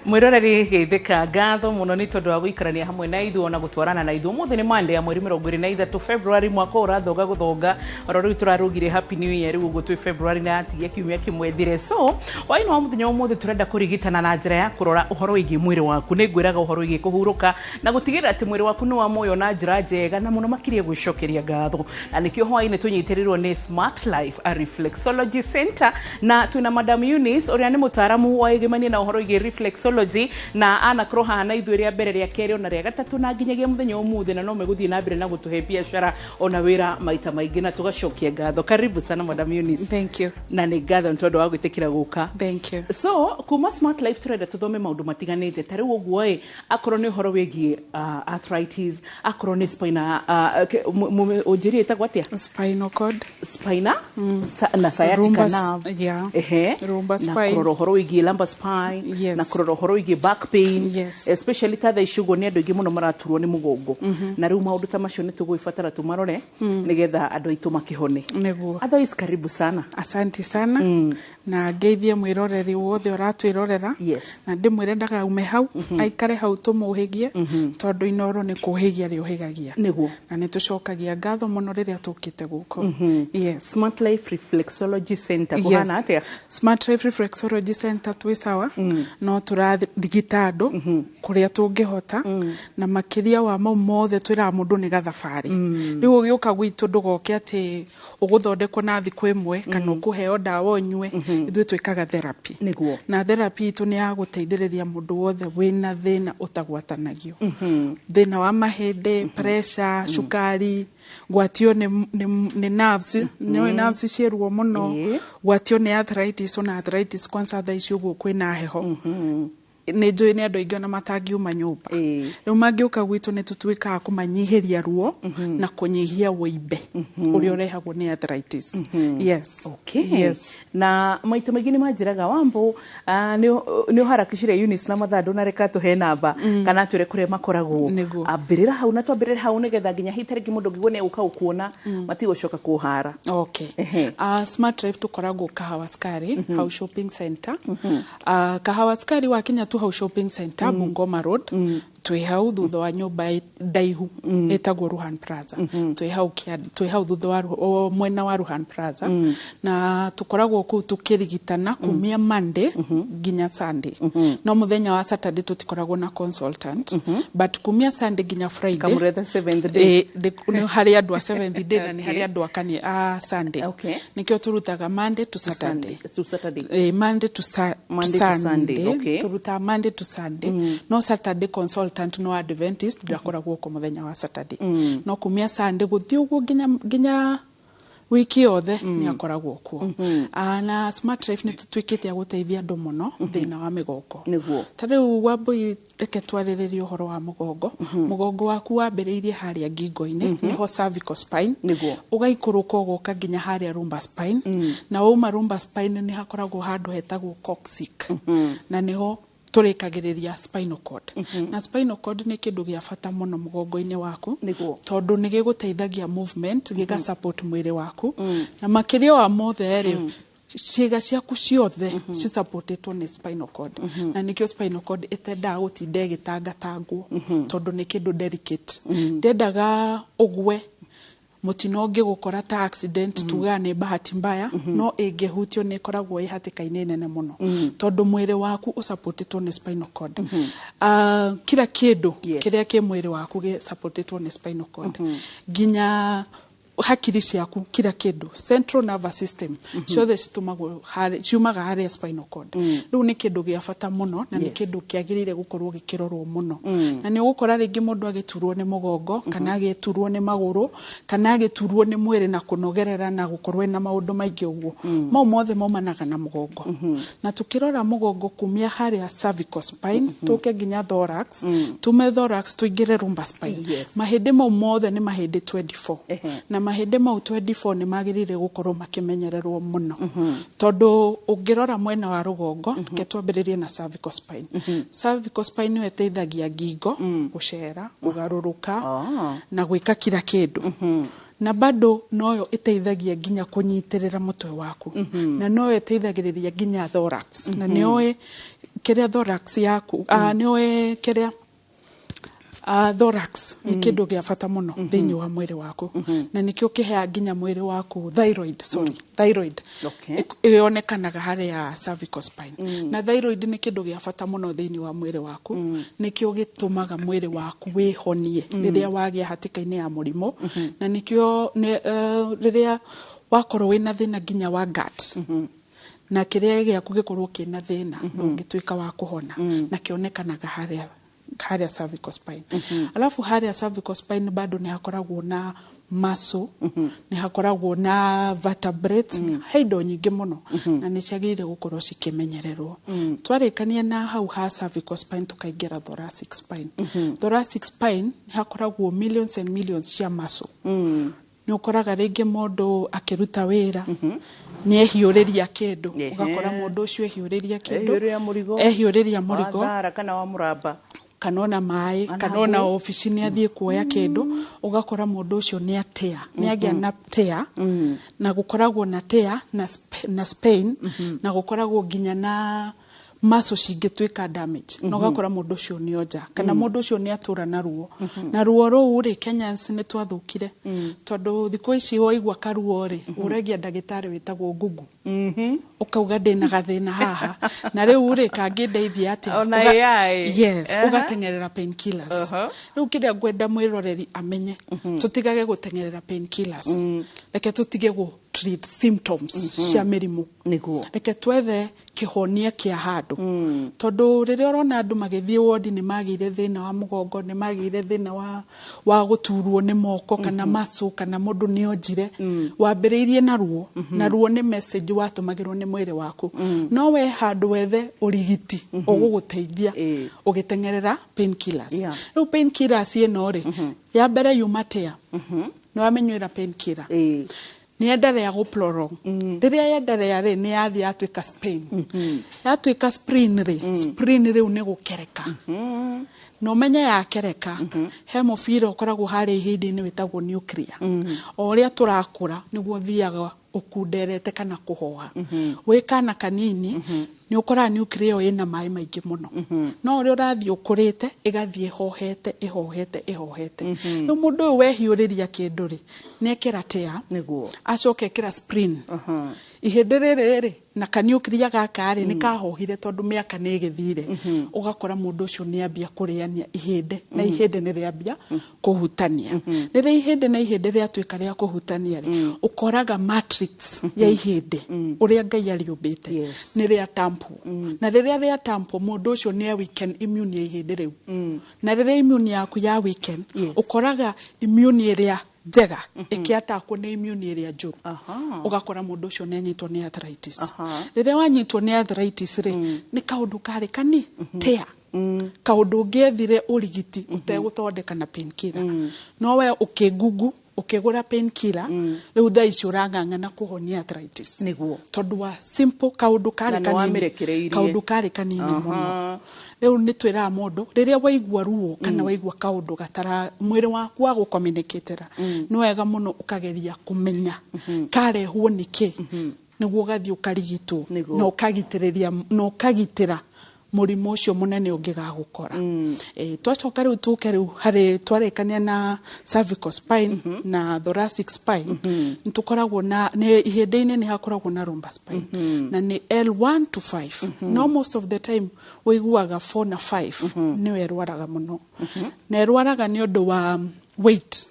Mwiroreri geithika ngatho muno ni tondu wa guikarania hamwe na ithu ona gutwarana na ithu muthi ni Monday ya mweri 23 February mwaka urathoga guthoga oro riu turarugire happy new year riu gutwi February na atigia kiumia kimwethire so waino wa muthenya umuthi turenda kurigitana na njira ya kurora uhoro wigi mwiri waku ni ngwiraga uhoro wigi kuhuruka na gutigira ati mwiri waku ni wa moyo na njira njega na muno makirie gwicokeria ngatho na nikio hwaine tunyitirirwo ni Smart Life a Reflexology Center na tuna Madam Eunice uria ni mutaaramu wa igimania na uhoro wigi reflexology na ana kroha na ithu ria mbere ria keri na ria gatatu na nginyagia muthenya umuthi na no meguthie na mbere na gutuhe biashara ona wira maita maingi na tugacokia ngatho. Karibu sana Madam Eunice. Thank you. Na ni ngatho ntondu wa gwitikira guka. Thank you. So kuma Smart Life turenda tuthome maundu matiganite tari uguo akorwo ni horo wigi arthritis akorwo ni spina ujiri etagwo atia Spinal cord, na sciatica nerve, yeah, lumbar spine, na kororo horo wigi lumbar spine, yes, na kororo horo wigi back pain, yes, especially tatha ishugo ni andu ingi muno maraturwo ni mugongo na riu maundu ta macio ni tuguifatara tumarore nigetha andu aitu makihone neguo. Otherwise karibu sana. Asante sana na ngeithie mwiroreri wothe uratwirorera, yes, na ndimwire ndaga ume hau aikare hau tumuhigie tondu inoro ni kuhigia ri uhigagia neguo na ni tucokagia ngatho muno riria tukite guko. Yes. Smart Life Reflexology Center kuhana atia Smart Life Reflexology Center twi sawa no turathigita andu kuria tungihota na makiria wa mau mothe twira mundu ni gathabari riu ugiuka gwitu ndugoke ati uguthondekwo na thiku imwe kana ukuheo dawa onywe ithu twikaga therapy niguo na therapy itu ni ya guteithiriria mundu wothe wina thina utagwatanagio thina wa mahindi, pressure, shukari, gwatio ni nerves, ni nerves ciruo muno, gwatio ni arthritis, ona arthritis kwanza tha icio guo kwina heho ni njui ni andu ingi na matangiuma nyumba riu mangiuka gwitu ni tutwika kumanyihiria ruo na kunyihia woimbe uri urehagwo ni arthritis. Yes. Okay. Yes. Na maita maingi ni manjiraga wambo ni uharakicire Eunice na mathandu na reka tuhe namba kana twire kuria makoragwo ambirira hau na twambirira hau nigetha nginya hitaringi mundu ngigwo ni uka ukuona matigocoka kuhara. Okay. Smart Life tukoragwo Kahawa Skari House Shopping Center. Kahawa Skari wa Kenya House Shopping Center Bungoma Road twi hau thutha wa nyumba ndaihu etagwo Ruhan Plaza twi hau thutha wa mwena wa Ruhan Plaza na tukoragwo ku tukirigitana kumia Monday ginya Sunday no muthenya wa Saturday tutikoragwo na consultant but kumia Sunday ginya Friday kamuretha 7th day ni hari andu a 7th day na ni hari andu akani Sunday. Okay. Nikyo turutaga Monday to Saturday Monday to Sunday. Okay. Turuta Monday to Sunday no Saturday consultant no Adventist ndakoragwo ko muthenya wa Saturday no kumia Sunday guthio uguo ginya wiki yothe ni akoragwo kuo. Na Smart Life ni tutwikite guteithia andu muno thina wa migongo niguo tariu wambo reke twariririe uhoro wa mugongo waku wambiriirie haria ngingo-ini niho cervical spine niguo ugaikuruka ugoka nginya haria lumbar spine na uma lumbar spine ni hakoragwo handu hetagwo coccyx na niho turikagiriria spinal cord na spinal cord ni kindu gia bata muno mugongo-ini waku tondu ni giguteithagia movement giga support mwiri waku na makiria wa mothe ciega ciaku ciothe ci supportetwo ni spinal cord na nikio spinal cord itenda gutinda gitangatangwo tondu ni kindu delicate ndendaga ugwe mutino ngigukora ta accident tugane bahati mbaya no ingehutio ni koragwo ihatikaine nene muno tondu mwiri waku usupportetwo ni spinal cord kila kindu kiria ki mwiri waku ge supportetwo ni spinal cord ginya hakiri ciaku kila kindu central nervous system ciothe ciumaga haria spinal cord riu ni kindu gia bata muno na ni kindu kiagirire gukorwo gikirorwo muno na ni ugukora ringi mundu agiturwo ni mugongo kana agiturwo ni maguru kana agiturwo ni mwiri na kunogerera na gukorwo na maundu maingi uguo mau mothe maumanaga na mugongo na tukirora mugongo kumia haria cervical spine tuke ginya thorax tume thorax tuingire lumbar spine mahindi mau mothe ni mahindi 24 na mahinde mau 24 ni magirire gukorwo makimenyererwo muno tondu ungirora mwena wa rugongo ke twambiririe na cervical spine cervical spine weteithagia ngingo gucera kugaruruka na gwika kila kindu na bado noyo iteithagia ginya kunyitirira mutwe waku na noyo iteithagiriria ginya thorax na nioe keria thorax yaku niwe keria thorax ni kindu gia bata muno thiini wa mwiri waku na nikio kihea nginya mwiri waku thyroid ionekanaga haria cervical spine na thyroid ni kindu gia bata muno thiini wa mwiri waku nikio gitumaga mwiri waku wihonie riria wagia hatikaini ya murimo na nikio riria wakorwo wina thina nginya wa gut na kiria giaku gikorwo kina thina ndungituika wa kuhona na kionekanaga haria cervical spine. Alafu haria cervical spine bado ni hakoragwo na muscle, ni hakoragwo na vertebrates, heido nyingi muno na ni ciagire gukorwo cikimenyererwo. Twarikania na hau ha cervical spine tukaingira thoracic spine. Thoracic spine ni hakoragwo millions and millions cia muscle. Ni ukoraga ringi mundu akiruta wira ni ehiuriria kindu ugakora mundu ucio ehiuriria kindu ehiuriria murigo kana wa muramba kanona mai kanona office ni athie kuoya kindu ugakora mundu ucio ni atia ni agia na tia na gukoragwo na tia na Spain na gukoragwo ginya na maso cingituika damage no gakora mundu ucio ni oja kana mundu ucio ni atura na ruo ru ri Kenyans ni twathukire tondu thiko ici waigwa karuo ri uragia ndagitari witagwo gugu ukauga ndina gathina haha na riu ri kangindeithia atia yes ugatengerera painkillers riu kiria ngwenda mwiroreri amenye tutigage gutengerera painkillers reke tutige go treat symptoms cia mirimu niguo reke twethe kihonia kia handu tondu riria urona andu magithie ward ni magire thina wa mugongo ni magire thina wa guturwo ni moko kana maso kana mundu ni onjire wambiriirie na ruo ni message watumagirwo ni mwiri waku no we handu wethe urigiti uguguteithia ugitengerera painkillers riu painkillers ino ri ya mbere yumatia no amenywira painkiller ni endarea go prolong riria yendarea ri ni yathi atwika Spain yatwika spring ri ni gukereka no menya ya kereka hemophilia ukoragwo hari ihindi ni witagwo nuclear o ria turakura niguo thiaga ukunderete kana kuhoha wikana kanini ni ukora nuclear ina mai maingi muno no uri urathie ukurite igathie ihohete no mundu wehiuriria kindu ri nekira tia niguo acoke kira spring ihindi riri na kanuclear gaka ri ni kahohire tondu miaka ni githire ugakora mundu ucio ni ambia kuriania ihindi na ihindi ni riambia kuhutania riri ihindi na ihindi riatwika ria kuhutania ri ukoraga matrix ya ihindi uria Ngai ariumbite ni ria tampo na riria tampo mundu ucio ni weekend immune ya ihindi riu na riria immune yaku ya weekend ukoraga immune iria njega ikiatakwo ni immune iria njuru ugakora mundu ucio ni anyitwo ni arthritis riria wanyitwo ni arthritis ri ni kaundu kari kani tia kaundu ngiethire urigiti uteguthondeka na painkiller no we ukigugu ukigura painkiller riu tha ici urang'ang'ana kuhonia arthritis niguo tondu wa simple kaundu kari kanini muno riu ni twira mundu riria waigua ruo kana waigua kaundu gatara mwiri waku wa gucommunicatera no wega muno ukageria kumenya karehwo niki niguo gathi ukarigitwo no ukagitira murimo ucio munene ungigagukora twacoka riu tuke riu hari twarekania na cervical spine na thoracic spine nitukoragwo na ni ihindi-ini ni hakoragwo na lumbar spine na ni L1 to 5 no most of the time wiguaga 4 na 5 ni werwaraga muno na erwaraga ni undu wa weight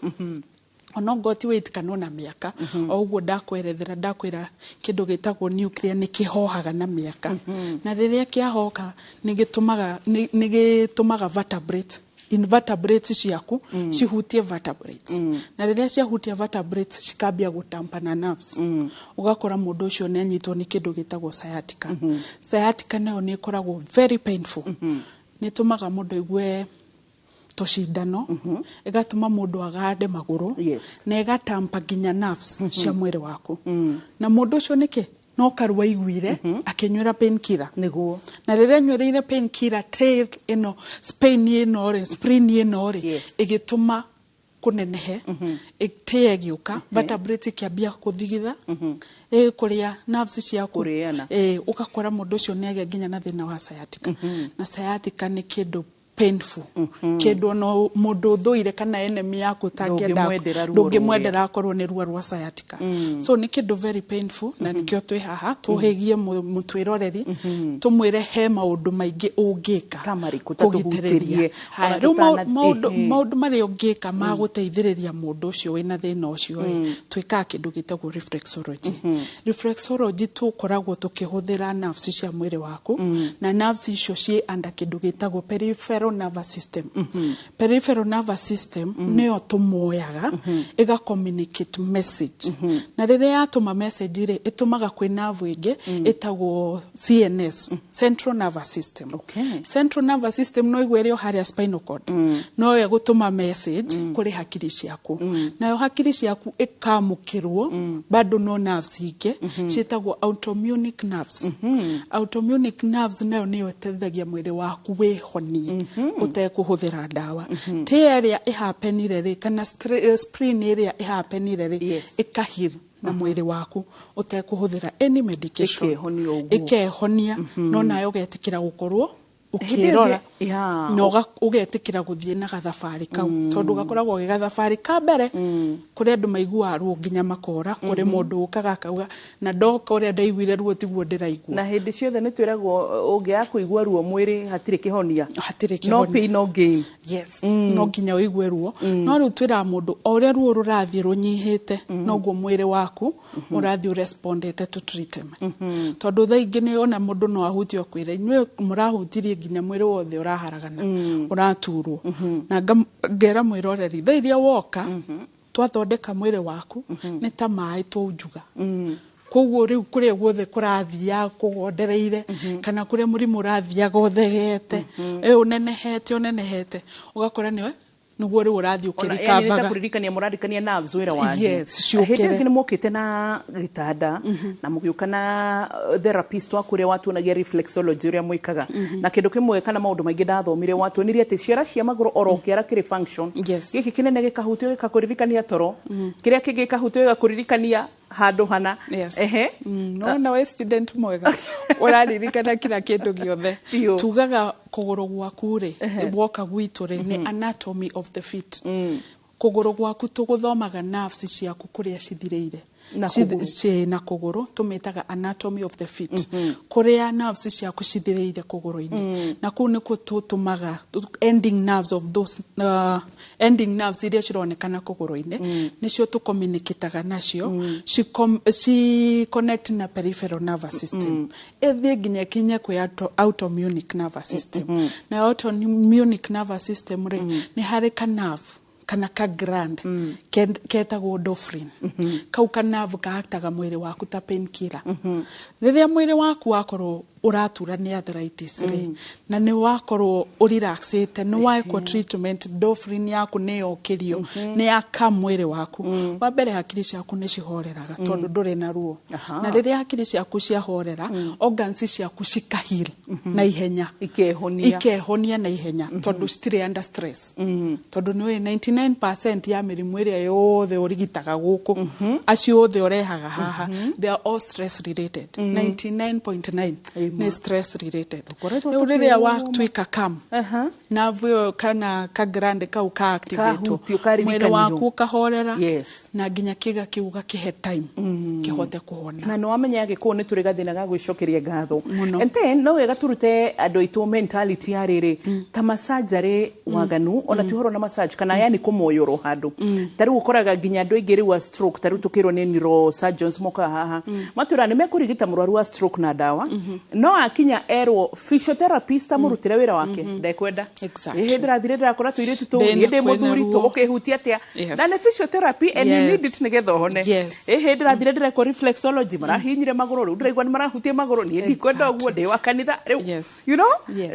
ono goti weight kanona miaka oguo ndakwira kindu gitagwo nuclear ni kihohaga na miaka na riria kiahoka ni gitumaga vertebrates ciaku cihutie vertebrates na riria ciahutia vertebrates cikambia gutampa na nerves ugakora mundu ucio ni anyitwo ni kindu gitagwo sciatica sciatica nayo ni ikoragwo very painful ni tumaga mundu igue toshindano igatuma mundu agande maguru na igatampa ginya nerves cia mwiri waku na mundu ucio niki no karwa iguire akinywira painkiller niguo na riria nywereire painkiller tail ino spring ino ri igituma kunenehe ite giuka vertebrate kiambia kuthigitha kuria nerves ciaku ukakora mundu ucio ni age nginya na thina wa sciatica na sciatica ni kindu painful kindu no mundu thuire kana enemy yaku tangienda ndungimwendera akorwo ni ruo rwa sciatica so ni kindu very painful na nikio twi haha tuhigie mutwiroreri tumwire he maundu maingi ungika kugitiriria maundu mari ungika maguteithiriria mundu ucio wina thina ucio twika kindu gitagwo reflexology reflexology tukoragwo tukihuthira nerves cia mwiri waku na nerves icio cie anda kindu gitagwo peripheral nervous system peripheral nervous system neo tumoyaga ega communicate message na rire yatuma message ire itumaga kwi nerve ingi itagwo CNS central nervous system central nervous system no igwerio haria spinal cord no ya gutuma message kuri hakiri ciaku nayo hakiri ciaku ikamukirwo bado no nerves ingi cietagwo autonomic nerves autonomic nerves nayo niyo tethagia mwiri waku wehonie utekuhuthira dawa ti area ihapenire ri kana spleen area ihapenire ri ikahir na mwiri waku utekuhuthira any medication ikehonia no nayo getikira gukorwo ukirora no ugetikira guthie na gathabari kau tondu gakoragwo gathabari ka mbere kuri andu maigua ruo nginya makora kuri mundu ukaga kauga na ndoka uri ndaiguire ruo tiguo ndiraigua na hindi ciothe ni twiragwo ungia kuigua ruo mwiri hatire kihonia no pain no gain yes no nginya uigue ruo no riu twira mundu ore ruo rurathie runyihite noguo mwiri waku urathie respondete to treatment tondu thaingi ni ona mundu no ahutio kwira inywe murahutirie nginya mwiri wothe uraharagana uraturwo na ngera mwiroreri thairia woka twathondeka mwiri waku ni ta mai tujuga koguo riu kuria guothe kurathia kugondereire kana kuria murimu urathia gothegete unenehete ugakora niwe nuguo ri urathio kirikavaga ona kuririkania muradikania nerves wira wanyu yes hete ngine mokite na gitanda na mugiuka na therapist wa kuria watu na reflexology uria mwikaga na kindu kimwe kana maundu maingi ndathomire watu niria ati ciara cia maguru orokiara kiri function giki kinene gikahutio gikakuririkania toro kiria kingi gikahutio gikakuririkania handu hana no na we student mwega uraririkana kila kindu giothe tugaga kuguru gwaku ri gwoka gwitu ri ni anatomy of the feet kuguru gwaku tuguthomaga nerves ciaku kuria cithireire na kuguru tumetaga anatomy of the feet kuria nerves ciaku cithireire kuguru-ini na ku ni kututumaga ending nerves of those ending nerves iria cironekana kuguru-ini nicio tu communicataga nacio ci connect na peripheral nervous system ethi nginya kinya kwi autonomic nervous system na autonomic nervous system ni hari ka nerve kana ka grand ketagwo dopamine kau ka nerve kaaktaga mwiri waku ta painkiller riria mwiri waku wakorwo uratura ni arthritis na ni wakorwo urelaxite ni waiko treatment dopamine yaku ni yokirio ni aka mwiri waku wa mbere hakiri ciaku ni cihoreraga tondu nduri na ruo na riria hakiri ciaku ciahorera organs ciaku cikahil na ihenya ikehonia na ihenya tondu stire under stress tondu ni 99% ya mirimu iria yothe urigitaga guku acio othe urehaga haha they are all stress related 99.9 ni stress related ni riria watwika kam na vyo kana ka grande ka activate mwiri waku kahorera na nginya kiga kiuga kihe time kihote kuhona na no amenya giko ni turi gathina ga gwicokeria ngatho and then no wega turute andu itu mentality ya riri ta massage waganu ona tuhoro na massage kana yani kumoyoro handu tari ukoraga nginya andu ingiri wa stroke tari tukirwo ni neurosurgeons moka haha matura ni mekurigita murwaru wa stroke na dawa no akinya erwo physiotherapist amurutire wira wake ndekwenda ehedra thire akora tuire tuto yende muthuri to ukihutia atia na ni physiotherapy and you need it nigetha hone ehedra thire reflexology marahinyire maguru ndiraigwa ni marahutie maguru ni ndikwenda uguo ndi wa kanitha you know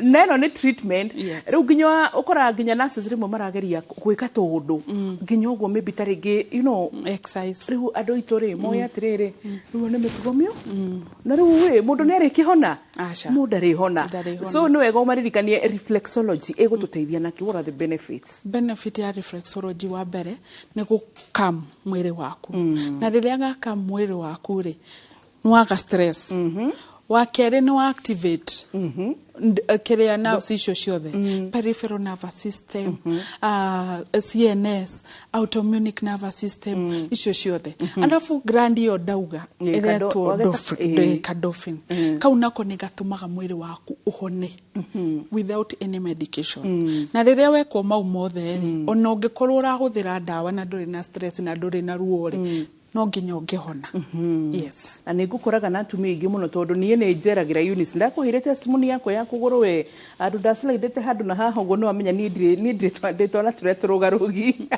neno ni treatment riu nginya ukora nginya nurses rimwe marageria gwika tundu nginya uguo maybe taringi you know exercise riu andu itore moya atiriri riu ni mitugomio na riu mundu ni arikihona mundu arihona so no wega umaririkanie reflexology egututeithia na ki what are the benefit ya reflexology wa mbere ni gukam mwiri waku na riria gaka mwiri waku ri nwaga stress wa kere no activate kiria nerves icio ciothe peripheral nervous system CNS autonomic nervous system icio ciothe alafu grandio dauga eretwo endorphin kau nako ni gatumaga mwiri waku uhone without any medication na riria wekwo mau mothe ona ungikorwo urahuthira dawa na nduri na stress na nduri na ruo ri no nginya ungihona yes na nigukoraga na atumia ingi muno tondu nie ni njeragira Eunice ndakuhire testimony yako ya kuguru we andu ndaslaidete handu na haha ugo no amenya ni ndire twala turugarugi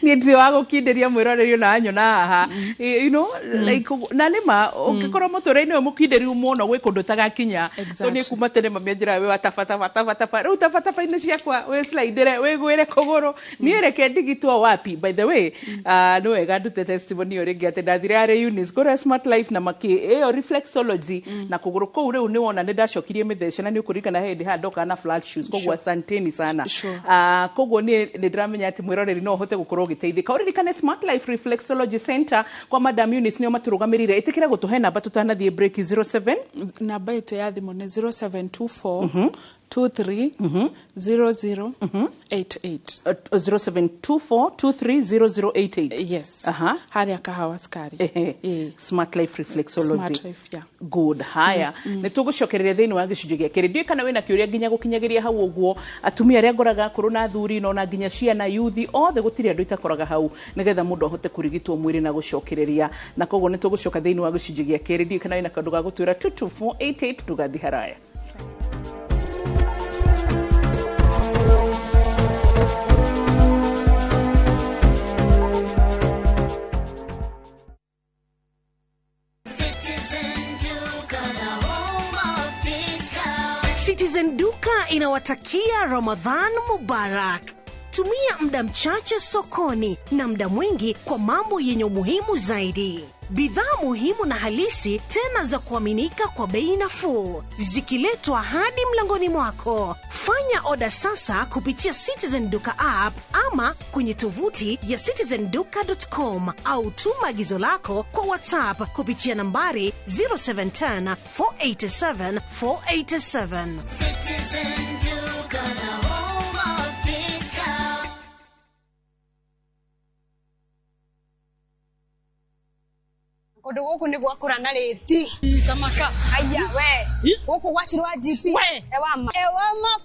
ni ndire wago kinderia mwiroreri na anyo na haha you know like na nima ungikora mutureni we mukinderi umuno gwe kundu tagakinya so ni kuma tene mamienjira we watafata riu tafata ine ciakwa we slidere we gwire kuguru ni ereke ndigitwo wapi by the way no wega ndute testimony oringi ati ndathire ari Eunice kora Smart Life na maki eyo reflexology na kuguru kou riu ni wona ni ndacokirie mithece na ni ukurikana hindi handoka na flat shoes kogwa asanteni sana kogwa ni ndiramenya ati mwiroreri no hote gukorwo giteithika uririkane Smart Life Reflexology Center kwa Madam Eunice nio maturugamirire itikira gutuhe namba tutanathie break 07 namba itu ya thimu ni 0724 230088 0724230088 yes haria kahawa skari Smart Life Reflexology Smart Life yeah good haya nitugucokereria thiini wa gicunjĩ gĩa keri kana wina kiuria nginya gukinyagiria hau uguo atumia aria ngoraga kuru na thuri no na nginya ciana yuthi othe gutiri andu itakoraga hau nigetha mundu ahote kurigitwo mwiri na gucokereria na koguo nitugucoka thiini wa gicunjĩ gĩa keri kana wina kandu ga gutwira 22488 tugathi haraya Citizen Duka inawatakia Ramadhan Mubarak. Tumia muda mchache sokoni na muda mwingi kwa mambo yenye umuhimu zaidi. Bidhaa muhimu na halisi tena za kuaminika kwa bei nafuu zikiletwa hadi mlangoni mwako. Fanya oda sasa kupitia Citizen Duka app ama kwenye tovuti ya citizenduka.com au tuma agizo lako kwa WhatsApp kupitia nambari 0710 487 487. Citizen Duka, the home of discount. Kodo guku ni gwakura na reti kamaka aya we guku gwashirwa GP ewama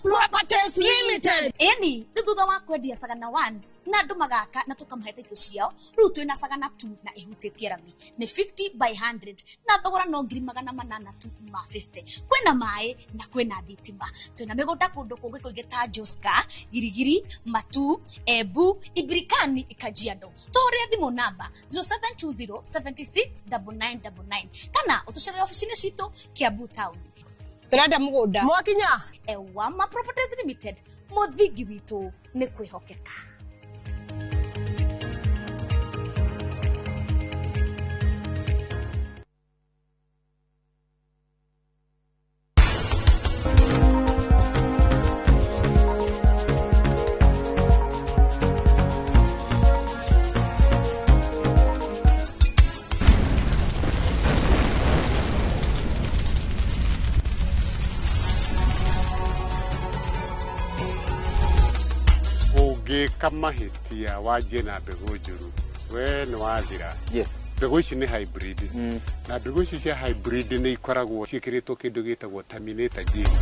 Properties Limited eni thutha wa kwendia Sagana 1 na andu magaka na tukamaheta itu ciao riu twina Sagana 2 na ihutitie rami ni 50 by 100 na thogora no ngiri 800 tu ma 50 kwina mai na kwina thitima twina migunda kundu kungi kuigeta Joska Girigiri Matu Ebu Ibirikani Ikajiado tore thimu namba 0720769999 kana utuchere ofisini citu Kiambu Town turenda mugunda mwakinya Ewama Properties Limited muthingi witu ni kwihokeka. Kamahitia waje na mbegu njuru we ni wathira yes mbegu ici ni hybrid na mbegu ici cia hybrid ni ikoragwo cikiritwo kindu gitagwo terminator gene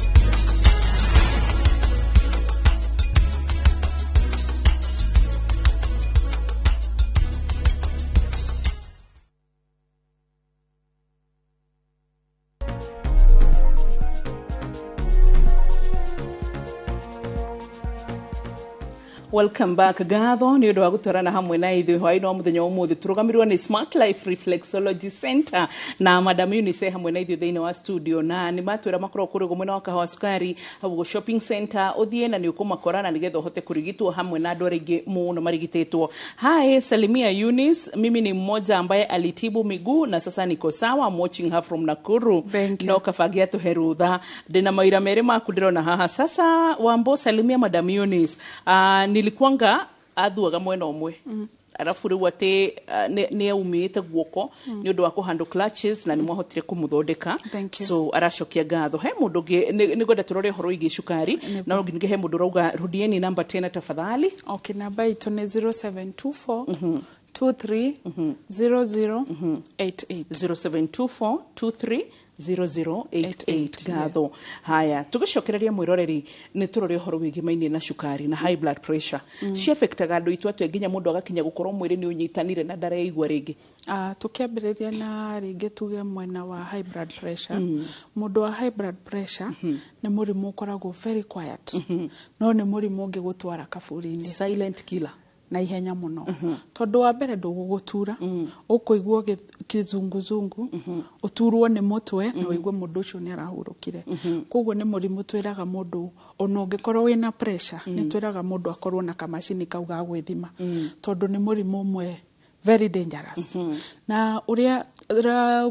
Welcome back gatho ni undu wa gutwarana hamwe na ithu hwaini wa muthenya umuthi turugamirwa ni Smart Life Reflexology Center na Madam Eunice hamwe na ithu thiini wa studio na ni matwira makoro kuri gumwe wa kahawa sukari habu shopping center uthie na ni ukumakorana nigetha uhote kurigitwo hamwe na andu aringi muno marigitetwo. Hi, Salimia Eunice, mimi ni mmoja ambaye alitibu miguu na sasa niko sawa. I'm watching her from Nakuru. No kafagia tu herudha ndina maira mere makudirona haha sasa wambo. Salimia Madam Eunice, nilikuanga athuaga mwena omwe arafu riu ati ni umite guoko ni undu wa kuhandle clutches na ni mwahotire kumuthondeka, so aracokia gatho. He mundu ni gwenda turore horo igi cukari na ngi he mundu rauga rudieni number 10 tafadhali. Okay, namba ito ni 0724 23 0088 0724 23 0088 gatho. Haya, tugicokereria mwiroreri ni turore horo wigi maini na cukari na high blood pressure cia affectaga andu itu atwe nginya mundu agakinya gukorwo mwiri ni unyitanire na ndareigwa ringi. Tukiambiriria na ringi tuge mwena wa high blood pressure. Mundu wa high blood pressure ni murimu ukoragwo very quiet, no ni murimu ungi gutwara kaburi-ini, silent killer na ihenya muno. Tondu wa mbere ndugugutura, ukuigwa kizunguzungu, uturwo ni mutwe na uigwe mundu ucio ni arahurukire. Koguo ni murimu twiraga mundu ona ungikorwo wina pressure ni twiraga mundu akorwo na kamacini kau ga gwithima, tondu ni murimu umwe very dangerous. Na uria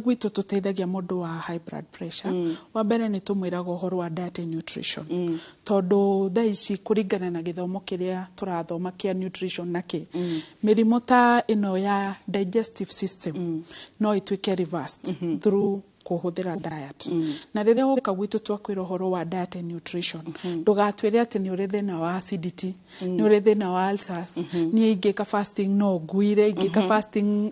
gwitu tuteithagia mundu wa high blood pressure, wa mbere ni tumwiraga uhoro wa diet and nutrition, tondu thaici kuringana na githomo kiria turathoma kia nutrition naki mirimo ta ino ya digestive system no itwike reversed through kuhuthira diet. Na riria uka gwitu twakwira uhoro wa diet and nutrition, ndugatwire ati ni uri thina wa acidity, ni uri thina wa ulcers, ni ingika fasting no nguire, ingika fasting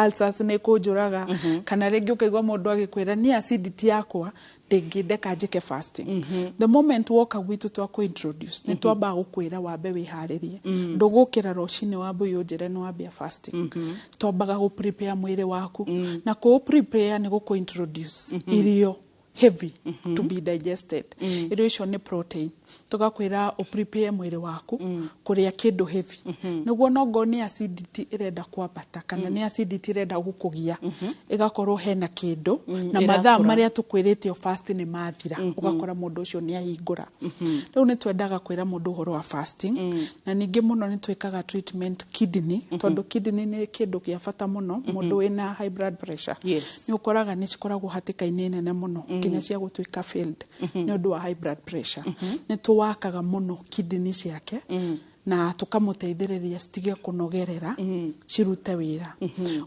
ulcers ne kujuraga, kana ringi ukaigwa mundu agikwira ni acidity yakwa ndingindeka njike fasting. The moment woka gwitu twa introduce ni twamba gukwira wambe wiharirie, ndugukira rocini wambe yunjire no wambe fasting. Twambaga gu prepare mwiri waku, na ku prepare ni gu introduce irio heavy to be digested. Irio icio ni protein, tugakwira u prepare mwiri waku kuria kindu heavy, niguo nongo ni acidity irenda kwambata kana ni acidity irenda gukugia, igakorwo hena kindu na mathaa maria tukwirite fast ni mathira, ugakora mundu ucio ni ahingura. Riu ni twendaga kwira mundu horo wa fasting, na ningi muno ni twikaga treatment kidney, tondu kidney ni kindu kia bata muno mundu wina high blood pressure. Ni ukoraga ni cikoragwo hatikaini nene muno kinya cia gutwika failed ni undu wa high blood pressure. Ni tuwakaga muno kidney ciake na tukamuteithiriria citige kunogerera cirute wira.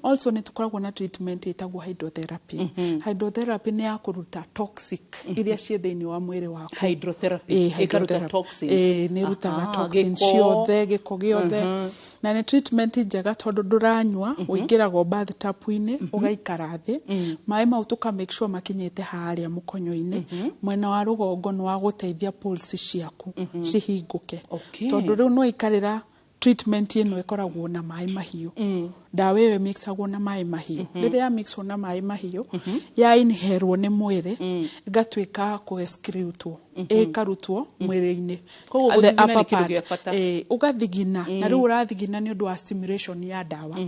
Also ni tukoragwo na treatment itagwo hydrotherapy. Hydrotherapy ni ya kuruta toxic iria cie thiini wa mwiri waku. Hydrotherapy ikaruta toxins, ni rutaga toxins ciothe, giko giothe. Na ni treatment njega tondu nduranywa, uingirago bathtub ini ugaikara thi, mai mau tuka make sure makinyete haria mukonyo-ini, mwena wa rugongo no guteithia pulse ciaku cihinguke. Tondu riu no ikarira treatment ino ikoragwo na mai mahiu, dawa iyo mixagwo na mai mahiu. Riria mixwo na mai mahiu ya inherwo ni mwiri, igatwika kugescrewtwo, ikarutwo mwiri-ini, the upper part, ugathigina. Na riu urathigina ni undu wa stimulation ya dawa,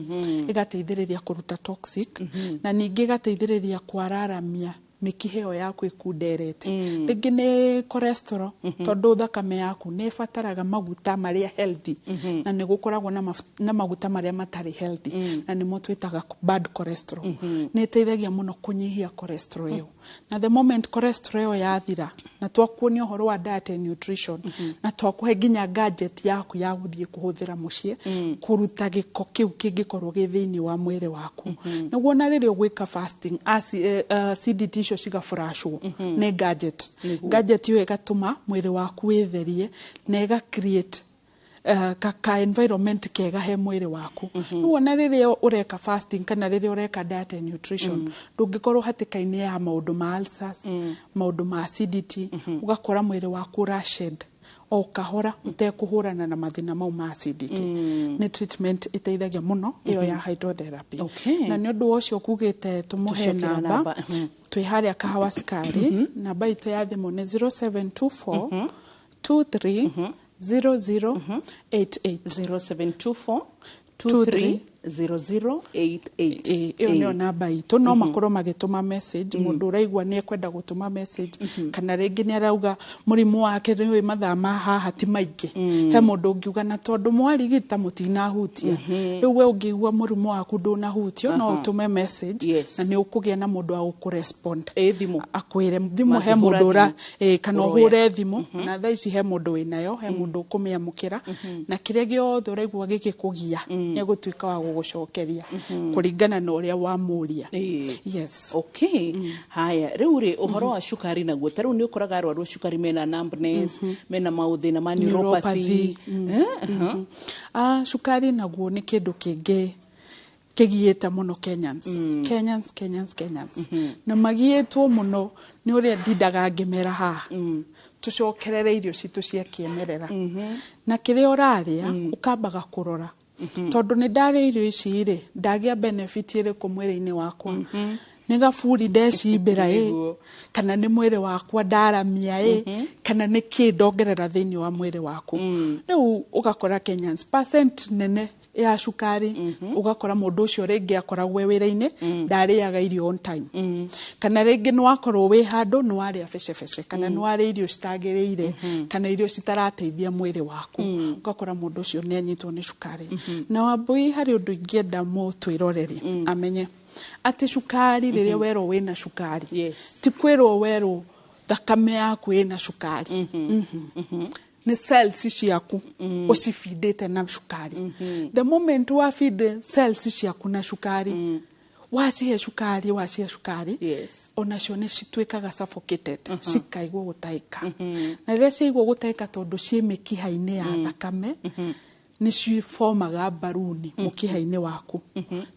igateithiriria kuruta toxic, na ningi igateithiriria kwararamia mikiheo yaku ikunderete. Ringi ni cholesterol, tondu thakame yaku ni fataraga maguta maria healthy, na ni gukoragwo na maguta maria matari healthy, na ni mo twitaga bad cholesterol. Ni teithagia muno kunyihia cholesterol iyo. Na the moment cholesterol iyo yathira, na twakuonia uhoro wa diet and nutrition, na twakuhe nginya gadget yaku ya guthie kuhuthira mucii kuruta giko kiu kingikorwo gi thiini wa mwiri waku. Niguo na riria gwika fasting acidity icio cigafurashwo ni gadget. Gadget iyo igatuma mwiri waku witherie na iga create ka environment kega he mwiri waku. Niguo na riria ureka fasting kana riria ureka diet and nutrition, ndungikorwo hatikaini ya maundu ma ulcers, maundu ma acidity, ugakora mwiri waku rashed o kahora utekuhurana na mathina mau ma acidity. Ni treatment iteithagia muno iyo ya hydrotherapy. Na ni undu ucio kugite tumuhe namba twi haria kahawa sukari. Namba itu ya thimu ni 0724 23 0724 23 0088 iyo nio namba itu no makorwo magituma message mundu uraigwa ni ekwenda gutuma message kana ringi ni arauga murimu wake ni mathama haha ti maingi he mundu ungiuga na tondu mwarigita mutina hutia riu we ungigwa murimu waku ndunahutio no utume message na ni ukugia na mundu wa gukurespond thimu akwire thimu he mundu ura kana hure thimu na thaici he mundu winayo he mundu ukumiamukira na kiria giothe uraigwa gikikugia ni gutuika wa gucokeria kuringana na uria wamuria. Yes. Okay. Haya, riu ri uhoro wa shukari naguo taru ni ukoraga arwaru shukari mena numbness mena mauthi na neuropathy. Shukari naguo ni kindu kingi kigieta muno Kenyans. Kenyans. Na magietwo muno ni uria ndindaga ngimera ha. Tucokerere irio citu cia kiemerera. Na kiria uraria ukambaga kurora. Tondu ni ndari irio ici ri ndagia benefit iri ku mwiri-ini wakwa ni gaburi ndecimbira kana ni mwiri wakwa ndaramia kana ni kindongerera thiini wa mwiri waku riu ugakora Kenyans percent nene ya shukari ugakora mundu ucio ringi akoragwe wira-ini ndariaga irio on time kana ringi no akorwo wi handu no aria fece kana no aria irio citagiriire kana irio citarateithia mwiri waku ugakora mundu ucio ni anyitwo ni shukari na wambui hari undu ingienda mutwiroreri amenye ati shukari riria wero wina shukari ti kwirwo wero thakame yaku ina shukari ni cells ciaku ucifidete na shukari the moment wa feed cells ciaku na shukari wacihe shukari onacio ni cituikaga suffocated cikaigwo gutaika na riria ciaigwo gutaika tondu ci mikiha-ini ya thakame ni ciformaga baruni mukiha-ini waku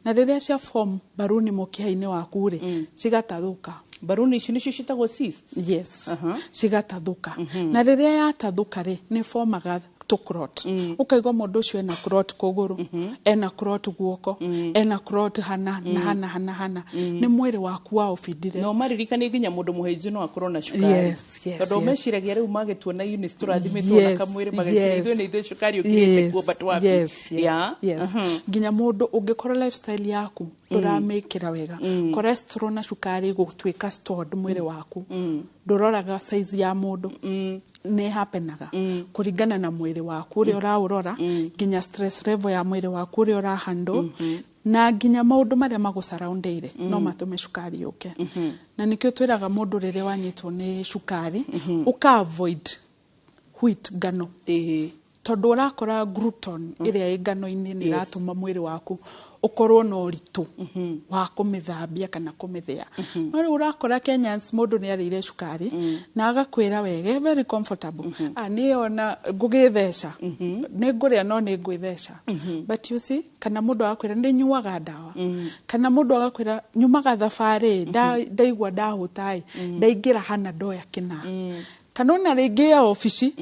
na riria cia form baruni mukiha-ini waku ri cigatathuka baruni ici nicio citagwo cysts. Yes. Cigatathuka na riria yatathuka ri ni formaga to clot ukaigwa mundu ucio ena clot kuguru ena clot guoko ena clot hana ni mwiri waku wa ofidire no maririkanie nginya mundu muhenju no akorwo na shukari tondu meciragia riu magitwo na units turathimitwo na kamwiri magicira ithuĩ nĩ ithuĩ shukari ukirite kuo but wapi nginya mundu ungikorwo lifestyle yaku uramikira wega cholesterol na shukari gutwika stored mwiri waku nduroraga size ya mundu ne happenaga kuringana na mwiri waku uri uraurora nginya stress level ya mwiri waku uri ura handle na nginya maundu maria magusurroundire no matume shukari yuke na nikio twiraga mundu riria wanyitwo ni shukari uka avoid wheat ngano tondu urakora gluten iria ingano-ini ni ratuma mwiri waku ukorwo na uritu wa kumithambia kana kumithia no urakora Kenyans mundu ni arire shukari na agakwira wege very comfortable ni ona ngugitheca ni nguria no ni ngwitheca but you see kana mundu agakwira ndi nyuaga ndawa kana mundu agakwira nyumaga thabari ndaigwa ndahutai ndaingira hana ndoya kina kanona ringi ya ofisi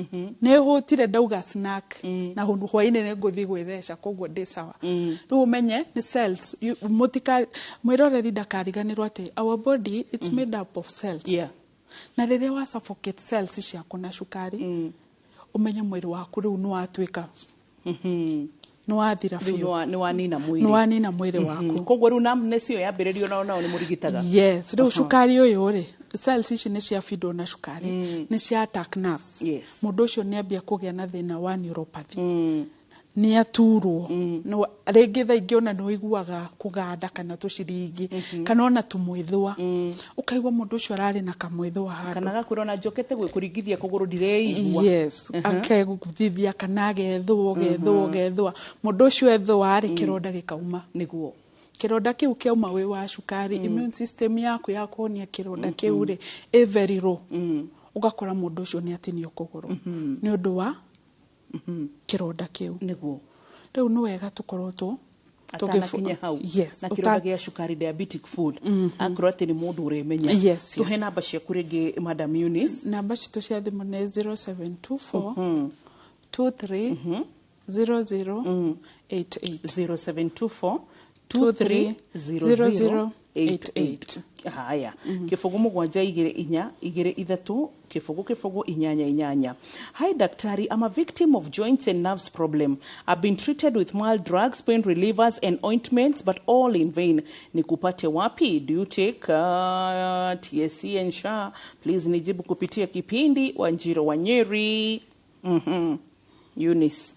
ne hotire ndauga snack na hundu hwaine ne nguthi gwithesha koguo ndi sawa riu umenye ni cells mutika mwiroreri ndakariganirwo ati our body it's made up of cells na riria wa suffocate cells ciaku na shukari umenye mwiri waku riu no atwika no athira fiu ni wanina mwiri waku koguo riu numbness iyo yambiririo nao ni murigitaga riu shukari uyu ri cells ici ni cia feed na shukari ni cia attack nerves mundu ucio ni ambia kugia na thina wa neuropathy ni aturwo no ringi thaingi ona no iguaga kuganda kana tuciringi kana ona tumwithwa ukaigwa mundu ucio arari na kamwithwa handu kana gakwira na njokete gwikuringithia kuguru ndireigua akaiguthithia kana gethwo mundu ucio ethwa ari kironda gikauma niguo kironda kiu kiauma wi wa shukari immune system yaku ya kuonia kironda kiu ri very low ugakora mundu ucio ni atinio kuguru ni undu wa kironda kiu niguo riu no wega tukorwo tu atanakinya hau na kironda gia shukari diabetic food akorwo ati ni mundu uremenya tuhe namba ciaku ringi Madam Eunice namba citu cia thimu ni 0724 23 0088 0724 230088 haya kifungu 7 2 2 3 kifogo inyanya. Hi daktari, I'm a victim of joints and nerves problem. I've been treated with mild drugs, pain relievers and ointments, but all in vain. Nikupate wapi? Do you take TSC and SHA? Please nijibu kupitia kipindi. Wanjiro Wanyeri. Eunice.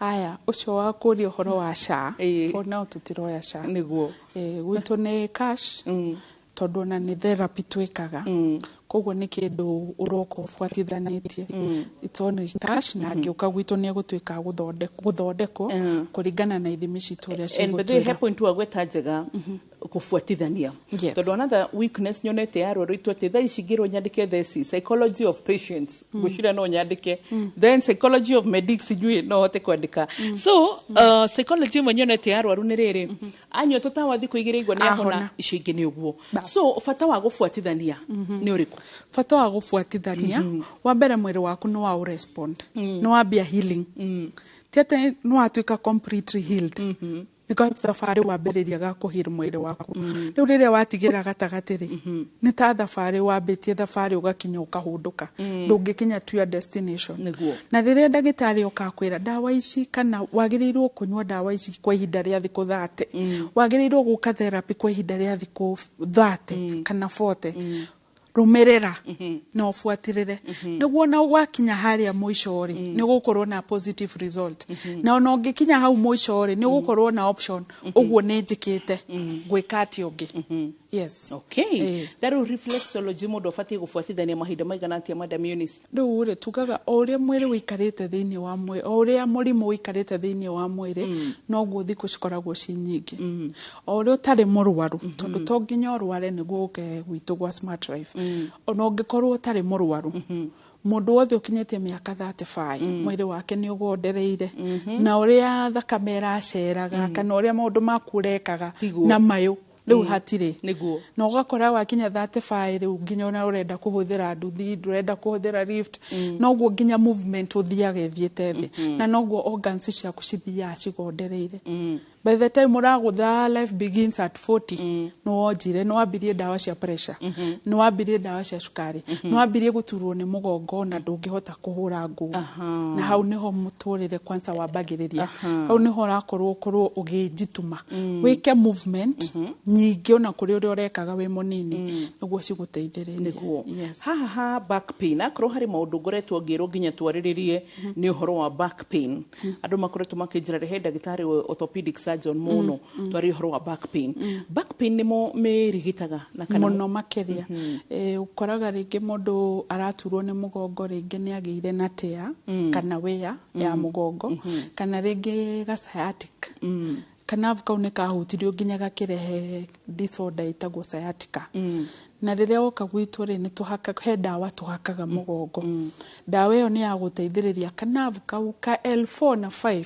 Aya, ucio wa kuri uhoro wa SHA. For now tutiroya SHA. Niguo. Gwito ne cash. Tondu na ni therapy twikaga. Koguo ni kindu uroko fuatithanitie. It's only cash na ngiuka gwito ni egutwika guthondekwo kuringana na ithimi citu ria cia. And but they happen to agweta njega kufuatithania. Tondu another weakness nyonete ya roritu ati tha icigirwo nyandike thesi psychology of patients gushira no nyandike then psychology of medics sijui no hote kwandika. So psychology nyonete ya rwaru ni riri anyo tutawathi kuigirigwo ni ahona icingi ni uguo. So fata wa gufuatithania ni uriku? Fata wa gufuatithania wa mbere mwiri waku no wa respond no wa bia healing tete no atuika completely healed niko thafari wa mberiria ga kuhira mwiri waku riu riria watigira gatagatiri ni ta thafari wa betie thafari ugakinya ukahunduka ndungikinya to your destination. Na riria ndagitari ukakwira dawa ici kana wagirirwo kunywa dawa ici kwa ihinda ria thiku 30 wagirirwo guka therapy kwa ihinda ria thiku 30 kana 40 rumerera na ufuatirire niguo na wakinya haria muico ri ni gukorwo na positive result na ona ungikinya hau muico ri ni gukorwo na option uguo ni njikite gwika ati ungi. Yes. Okay. Daru reflexology modo fati gufuatithania mahinda maigana atia Madam Eunice? Riu ri tugaga oria mwiri wikarite thiini wa mwiri oria murimu wikarite thiini wa mwiri no guo thiku cikoragwo ci nyingi oria utari murwaru tondu to nginya urware niguo uke gwitu gwa Smart Life ona ungikorwo utari murwaru mundu wothe ukinyetie miaka 35 mwiri wake ni ugondereire na uria thakame iraceraga kana uria maundu makurekaga na mayo riu hatire niguo no gakora wakinya 35 riu nginya ona urenda kuhuthira nduthi urenda kuhuthira lift noguo nginya movement uthiaga ethiete thi na noguo organs ciaku cithia cigondereire. By the time uragutha life begins at 40 no wonjire no wabirie dawa cia pressure no wabirie dawa cia sukari no wabirie guturwo ni mugongo na ndungihota kuhura nguo na hau niho muturire kwanza wambagiriria hau niho rakorwo ugijituma wike movement nyingi ona kuri uri urekaga wi munini niguo ciguteithiririe niguo. Haha back pain akro hari maundu ngoretwo ngirwo nginya twariririe ni uhoro wa back pain andu makoretwo makinjira rehe ndagitari orthopedic surgeon muno twari uhoro wa back pain. Back pain nimo merigitaga na kana muno makeria ukoraga ringi mundu araturwo ni mugongo ringi ni agiire na tea kana wea ya mugongo kana ringi ga sciatic kana kau ni kahutirio nginya gakirehe disorder itagwo sciatica na riria woka gwitu ri ni tuhaka he dawa tuhakaga mugongo dawa iyo ni ya guteithiriria kana kau ka L4 na 5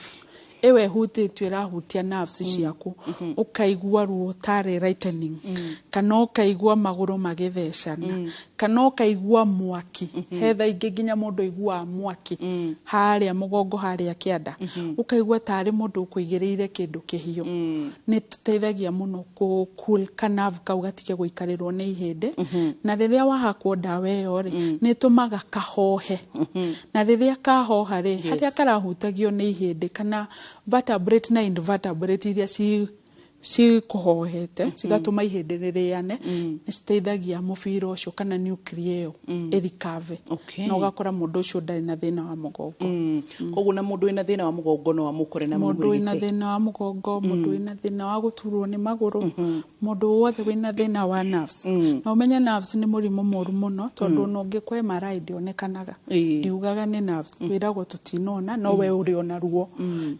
ewe hutitwe rahutia nerves ciaku ukaigua ruo tare lightening kana ukaigua maguru magithecana kana ukaigua mwaki hetha ingi nginya mundu igua mwaki haria mugongo haria kianda ukaigua tare mundu kuigireire kindu kihio ni tuteithagia muno ku cool kana kau gatike guikarirwo ni ihinde na riria wahakwo dawa iyo ri ni tumaga kahohe na riria kahoha ri haria karahutagio ni ihinde kana vertebrate na invertebrate iria si kuhohete cigatuma ihinde ririane ni citeithagia mubira ucio kana nuclear erikave no gakora mundu ucio ndari na thina wa mugongo koguo na mundu ina thina wa mugongo no amukore na mundu ina thina wa mugongo mundu ina thina wa guturwo ni maguru mundu wothe wina thina wa nerves na umenya nerves ni murimu moru muno tondu no ngikwe MRI ndionekanaga ndiugaga ni nerves wiragwo tutinona no we uri ona ruo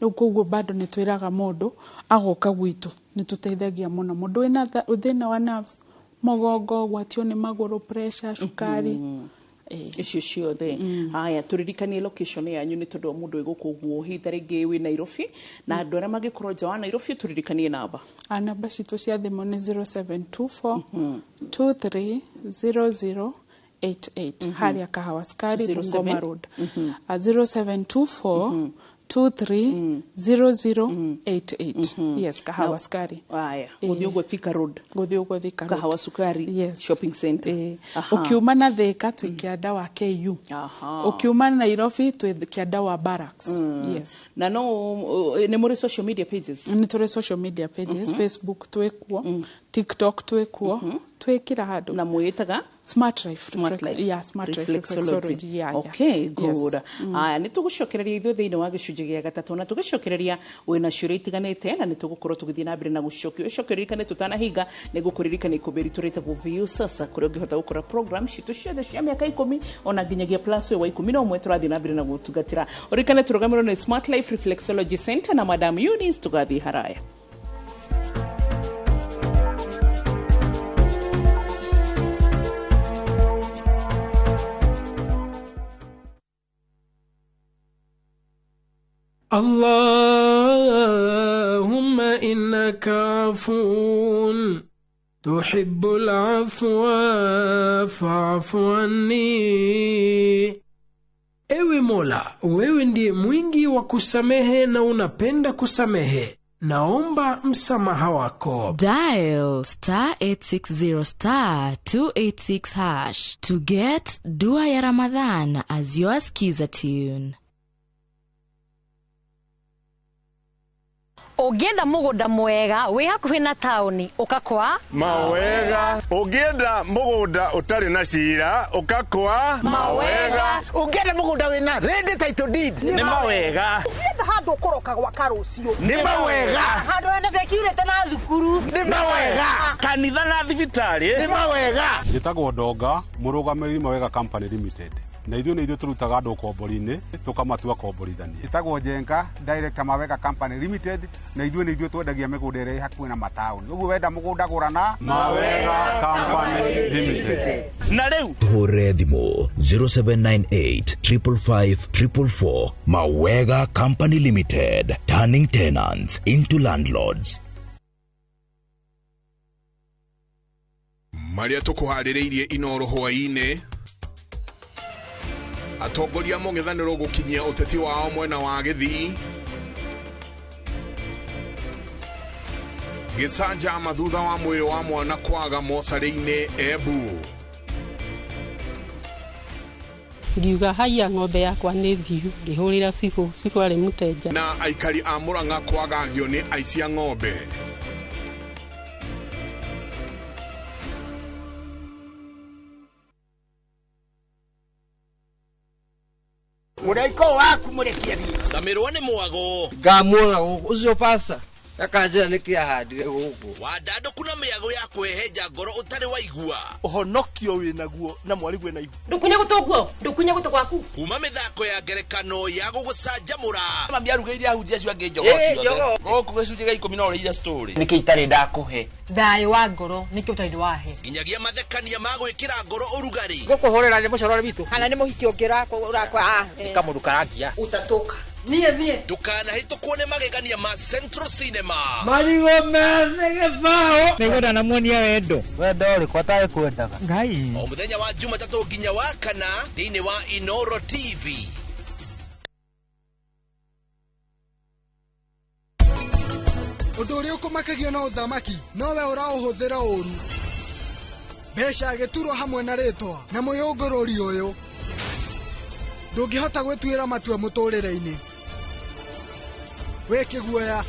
riu koguo bado ni twiraga mundu agoka gwitu ni tuteithagia muno mundu wina thina wa nerves mugongo gwatio ni maguru pressure sukari icio ciothe. Haya turirikanie location yanyu ni tondu mundu igukuguo hita ringi wi Nairobi na andu aria magikorwo nja wa Nairobi turirikanie namba namba citu cia thimu ni 0724 230088 haria kahawa skari Bungoma Road 0724 230088 yes Kahawa Sukari aya guthio gwa Thika Road Kahawa Sukari yes. shopping center ukiuma na Thika twi kianda wa KU ukiuma na Nairobi twi kianda wa Barracks yes na no ni muri social media pages ni turi social media pages Facebook twekuo TikTok twekuo twekira handu na mwitaga Smart Life yeah Smart Life Reflexology yeah okay good aya ni tugucokereria ithu thiini wa gicunji gia gatatu na tugicokereria wina ciuria itiganite na ni tugukorwo tugithie na mbere na gucokio ucokereria tutanahinga ni gukuririka ni kuberi turite ku view sasa kuria ungihota gukora program citu ciothe cia miaka 10 ona nginyagia plus wa 11 turathie na mbere na gutungatira urikane turugamirwo ni Smart Life Reflexology Center na Madam Eunice tugathie haraya. اللهم إنك عفو تحب العفو فاعف عني. Ewe Mola, wewe ndiye mwingi wa kusamehe na unapenda kusamehe. Naomba msamaha wako. Dial *860 *286# to get Dua ya Ramadhan as your skiza tune. Ugienda mugunda mwega wi hakuhi na tauni ukakwa Mawega. Ugienda mugunda utari na cira ukakwa Mawega. Ugienda mugunda wina ready title deed ni Mawega. Ugienda handu ukoroka gwa karucio ni Mawega. handu ene security na thukuru ni Mawega. Kanitha na thibitari ni Mawega. Njitagwo Ndonga murugamiriri Mawega Company Limited. Na ithuĩ nĩ ithuĩ tũrutaga andũ kombori-inĩ tũkamatua komborithania. Ĩtagwo Njenga Director Mawega Company Limited na ithuĩ nĩ ithuĩ twendagia mĩgũnda ĩrĩa hakuhĩ na mataũni. Ũguo wenda mũgũnda gũra na Mawega Company Limited. Na rĩu tũhũrĩre thimũ 0798 555 444. Mawega Company Limited, turning tenants into landlords. Maria tukuharĩrĩirie Inooro hwaĩ-inĩ atongoria mũng'ethanĩro gũkinyia ũteti wao mwena wa Gĩthii gĩcanjama thutha wa mwĩrĩ wa mwana kwaga mocarĩ-inĩ Embu. Ngiuga haiya ng'ombe yakwa nĩ thiu ngĩhũrĩra cibũ arĩ mũteja na aikari a Mũrang'a kwagagio nĩ aici a ng'ombe. Mũraiko waku mũrekia thiĩ. Samirwo nĩ mwago. Ngamwona ucio pasa. Akanjira nikiahandire guku. Wadandũku na mĩago ya kwehenja ngoro ũtarĩ waigua. Ũhonokio wĩnaguo na mwarigu ena igua. Ndukunye gũtũ gwaku. Kuma mĩthako ya ngerekano ya gũgũcanjamũra. Mami arugĩire ahunjia cio angĩ njogo ciothe. Gũkũ gĩcunjĩ gĩa 10 no ũrĩire story. Nĩkĩ itarĩ ndakũhe. Thayũ wa ngoro nĩkĩ ũtarĩ wahe. Nginyagia mathekania ma gwĩkĩra ngoro ũrugarĩ. Gũkũhũrĩra nĩ mũcorore witũ. Kana nĩ mũhiki ũngĩra ũrakwa. Kamũndũ karagia. Utatoka. Niĩ. Ndũkanahĩtũkwo nĩ magegania ma Central Cinema. Marigo mese gĩbaũ. Nĩgũra na muonia wendo. Wendo ũrĩkũ atarĩ kwendaga. Ngai. O mũthenya wa Jumatatũ nginya wa Kana thĩinĩ wa Inooro TV. Ũndũ ũrĩa ũkũmakagia na ũthamaki nowe ũraũhũthĩra ũru. Mbeca gĩturwo hamwe na rĩtwa na mũyũngũrũri ũyũ ndũngĩhota gwĩtuĩra matua mũtũrĩre-inĩ. Wĩ kĩguoya.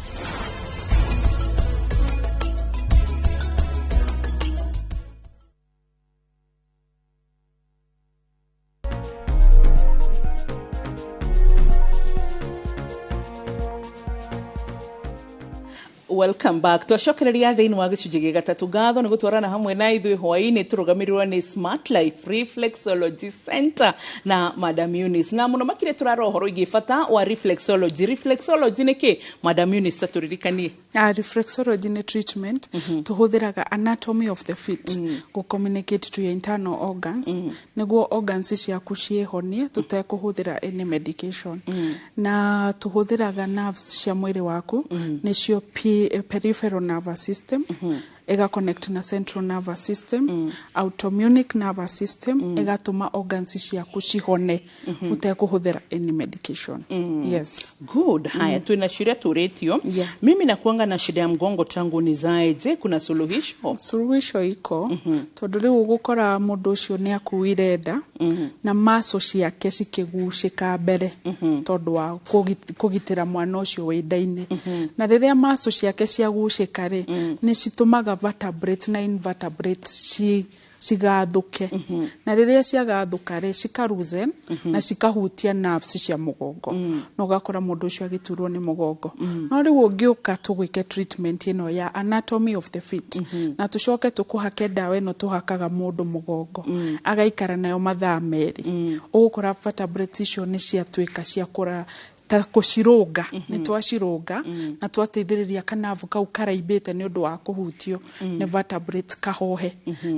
Welcome back. Twacokereria thĩinĩ wa gĩcunjĩ gĩa gatatu ngatho nĩ gũtwarana hamwe na ithuĩ hwaĩ-inĩ tũrũgamĩrĩirwo nĩ Smart Life Reflexology Center na Madam Eunice. Na mũno makĩria tũrara ũhoro wĩgiĩ bata wa reflexology. Reflexology nĩ kĩ? Madam Eunice tatũririkanie. Reflexology nĩ treatment tũhũthĩraga anatomy of the feet communicate to your internal organs nĩguo organs ciaku ciĩhonie tũtekũhũthĩra any medication. Na tũhũthĩraga nerves cia mwĩrĩ waku nĩcio peripheral nervous system ega connect na central nervous system, autonomic nervous system, ega tuma organs ciaku cihone utekuhuthira any medication. Yes. Good. Haya, tuinashiria turetio. Mimi nakuanga na shida ya mgongo tangu nizae. Kuna suluhisho? Suluhisho iko. Tondu riu gukora mundu ucio ni akuire nda na maso ciake cikigucika mbere tondu wa kugitira mwana ucio wi nda-ini. Na riria maso ciake ciagucika ri ni citumaga vertebrates na invertebrates cigathuke. Na riria ciagathuka ri cikaruzen na cikahutia nerves cia mugongo. No gakora mundu ucio agiturwo ni mugongo. No riu ungiuka tugwike treatment ino ya anatomy of the feet. Na tucoke tukuhake dawa ino tuhakaga mundu mugongo. Agaikara nayo mathaa meri. Ugukora vertebrates icio ni ciatuika ciakura ta kuciroga ni twaciroga na twateithiriria kanavu kau karaimbite ni undu wa kuhutio ni vertebrates kahohe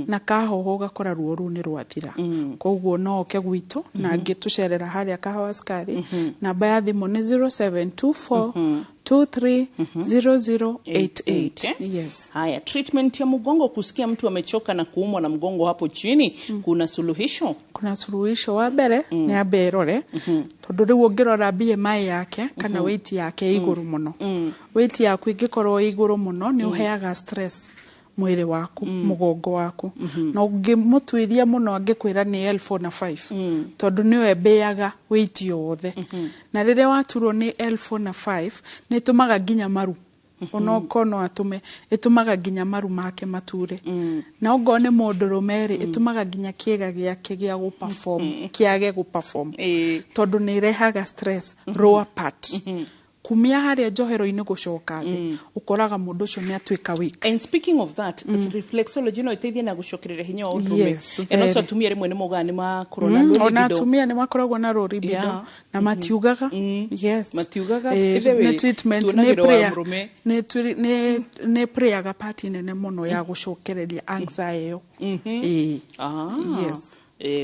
na kahoho gakora ruo ru ni rwathira. Koguo no ke gwitu na ngitucerera haria Kahawa Sukari. Namba ya thimu ni 0724 230088. Yes. Haya, treatment ya mgongo, kusikia mtu amechoka na kuumwa na mgongo hapo chini, kuna suluhisho? Kuna suluhisho. Wa mbere ni aberore tondu riu ungirora BMI yake kana weight yake iguru muno. Weight yaku ingikorwo iguru muno ni uheaga stress mwiri waku, mugongo waku. Na ungimutwiria muno angikwira ni L4 tondu niwe beaga weight yothe. Na riria waturwo ni L4 ni tumaga ginya maru. Ono kono atume itumaga ginya maru make mature. Na ugone modoromeri itumaga ginya kiega giake gia gu perform, kiage gu perform. Tondu ni rehaga stress lower part. Kumia haria njohero-ini gucoka thi ukoraga mundu ucio ni atuika weak. And speaking of that, reflexology no iteithia na gucokerera hinya wa utume. Eno so atumia rimwe ni mogani makoro na libido. Ona atumia ni makoragwo na libido na matiugaga. Yes. Matiugaga ne treatment ne prayer. Ne prayer ga party nene muno ya gucokereria anxiety yo. Yes.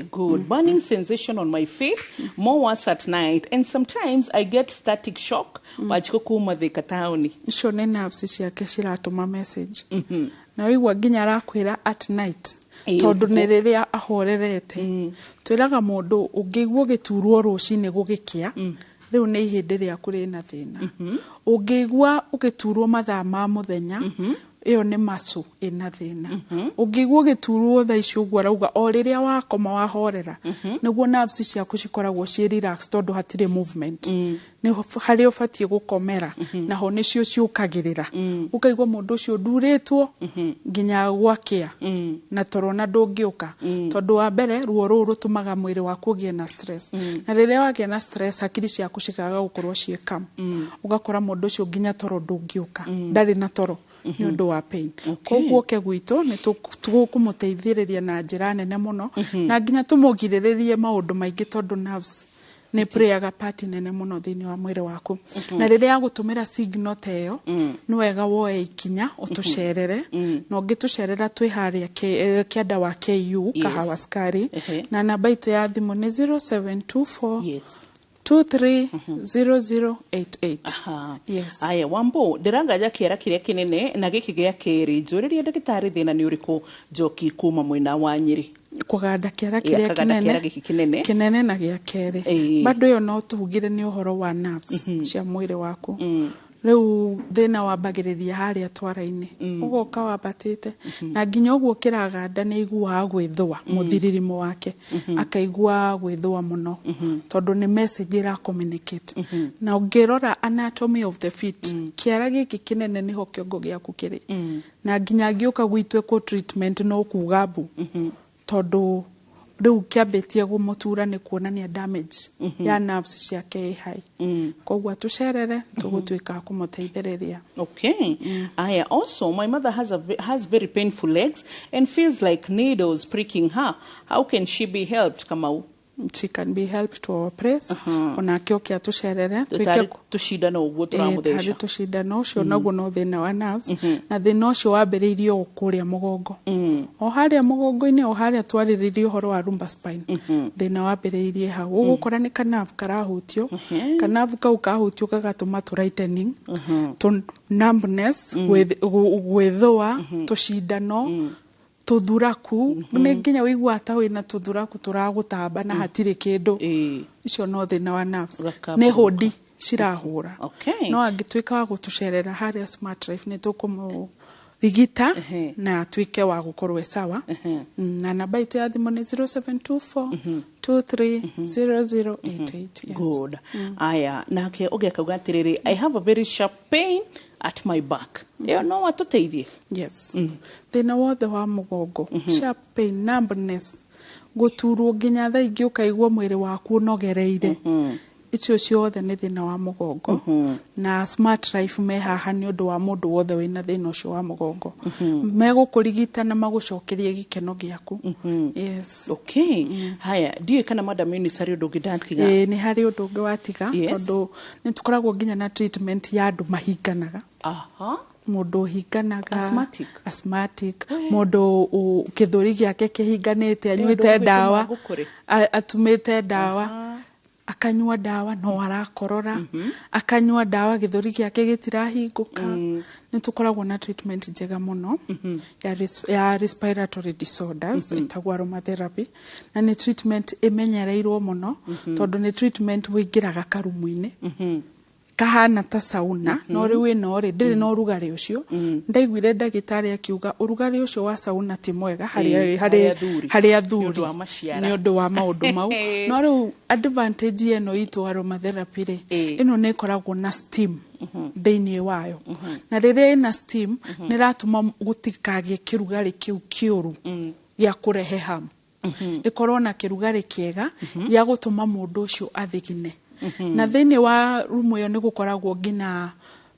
Good. Burning sensation on my feet, more worse at night, and sometimes I get static shock. Wachiko kuma thika taoni. Icio ni nerves ciake ciratuma message. Na wigwa nginya arakwira at night. Tondu ni riria ahorerete. Twiraga mundu ungigwo giturwo rucini gugikia. Riu ni ihindi riaku rina thina. Ungigwa ugiturwo mathaa ma muthenya. Iyo ni masu ina thina. Ungigwo giturwo tha icio ugwa rauga o riria wakoma wahorera niguo nerves ciaku cikoragwo ci relax tondu hatire movement. Ni hari ubatie gukomera na ho nicio ciukagirira. Ukaigwa mundu ucio nduritwo nginya gwakia na torona ndungiuka tondu wa mbere ruo ru rutumaga mwiri waku ugie na stress. Na riria wagia na stress hakiri ciaku cikaga gukorwo cie calm. Ugakora mundu ucio nginya toro ndungiuka ndari na toro ni undu wa pain. Koguo ke gwitu ni tukumuteithiriria na njira nene muno na nginya tumugiriririe maundu maingi tondu nerves ni prayer party nene muno thini wa mwiri waku. Na riria gutumira signal teyo ni wega woe ikinya utucerere no ngitucerera twi haria kianda wa KU Kahawa Sukari na namba itu ya thimu ni 0724 230088. Yes. Aya Wambo ndiranga kiera kiria kinene na giki gia keri njuririe ndagitari thina ni uriku njoki kuma mwena wa Nyeri. Kuganda kiera kiria kinene na gia keri. Bado yo no tugire ni uhoro wa nerves cia mwiri waku. Riu thina wambagiriria haria twara-ini ugoka wambatite na nginya uguo kiraganda ni igua gwithwa muthiririmo wake akaigua gwithwa muno tondu ni message ira communicate na ungirora anatomy of the feet kiara giki kinene niho kiongo giaku kiri na nginya ngiuka gwitwe ko treatment no kugabu tondu riu kiambetie gumutura ni kuonania damage ya nerves ciake high. Koguo tucerere tugutwika kumuteithiriria. Okay. Also my mother has very painful legs and feels like needles pricking her. How can she be helped, Kamau? she can be helped to our place ona kio kia tucerere tushindano uguo turamutheca tari tushindano cio naguo no thina wa nerves na thina ucio wambiriirio gukuria mugongo o haria mugongo-ini o haria twariririe uhoro wa lumbar spine thina wambiriirie hau ugukora ni kanavu karahutio kanavu kau kahutio gagatuma tu lightening to numbness gwithua tushindano tuthuraku ne nginya wigua ta wina tuthuraku turagutamba na hatire kindu icio no thina wa nerves ne hodi cirahura no angitwika wa gutucerera haria Smart Life ni tukumu rigita na twike wa gukorwe sawa na namba itu ya thimu ni 0724 230088 good aya nake ugekauga atiriri I have a very sharp pain at my back no watuteithie yes thina wothe wa mugongo sharp pain numbness guturwo nginya tha ingi ukaigua mwiri waku unogereire icio ciothe ni thina wa mugongo na Smart Life me haha ni undu wa mundu wothe wina thina ucio wa mugongo megukurigita na magucokerie gikeno giaku yes okay haya ndiye kana madam Eunice undu ngidatiga ni hari undu ungi watiga tondu ni tukoragwo nginya na treatment ya andu mahinganaga mundu hinganaga asthmatic mundu kithuri giake kihinganite anyuite dawa atumite dawa akanywa dawa no arakorora akanywa dawa githuri giake gitirahinguka ni tukoragwo na treatment njega muno ya respiratory disorders itagwa aromatherapy na ni treatment imenyereirwo muno tondu ni treatment wingiraga karumu-ini kahana ta sauna no ri wino ri ndiri no rugari ucio ndaiguire ndagitari akiuga urugari ucio wa sauna ti mwega hari athuri ni undu wa maundu mau no ri advantage eno itu aromatherapy ri ino ne koragwo na steam thini wayo na riria ina steam ni ratuma gutikagie kirugari kiu kiuru ya kurehe ham ikorwo na kirugari kiega ya gutuma mundu ucio athigine na thini wa rumu yo nigukoragwo ngina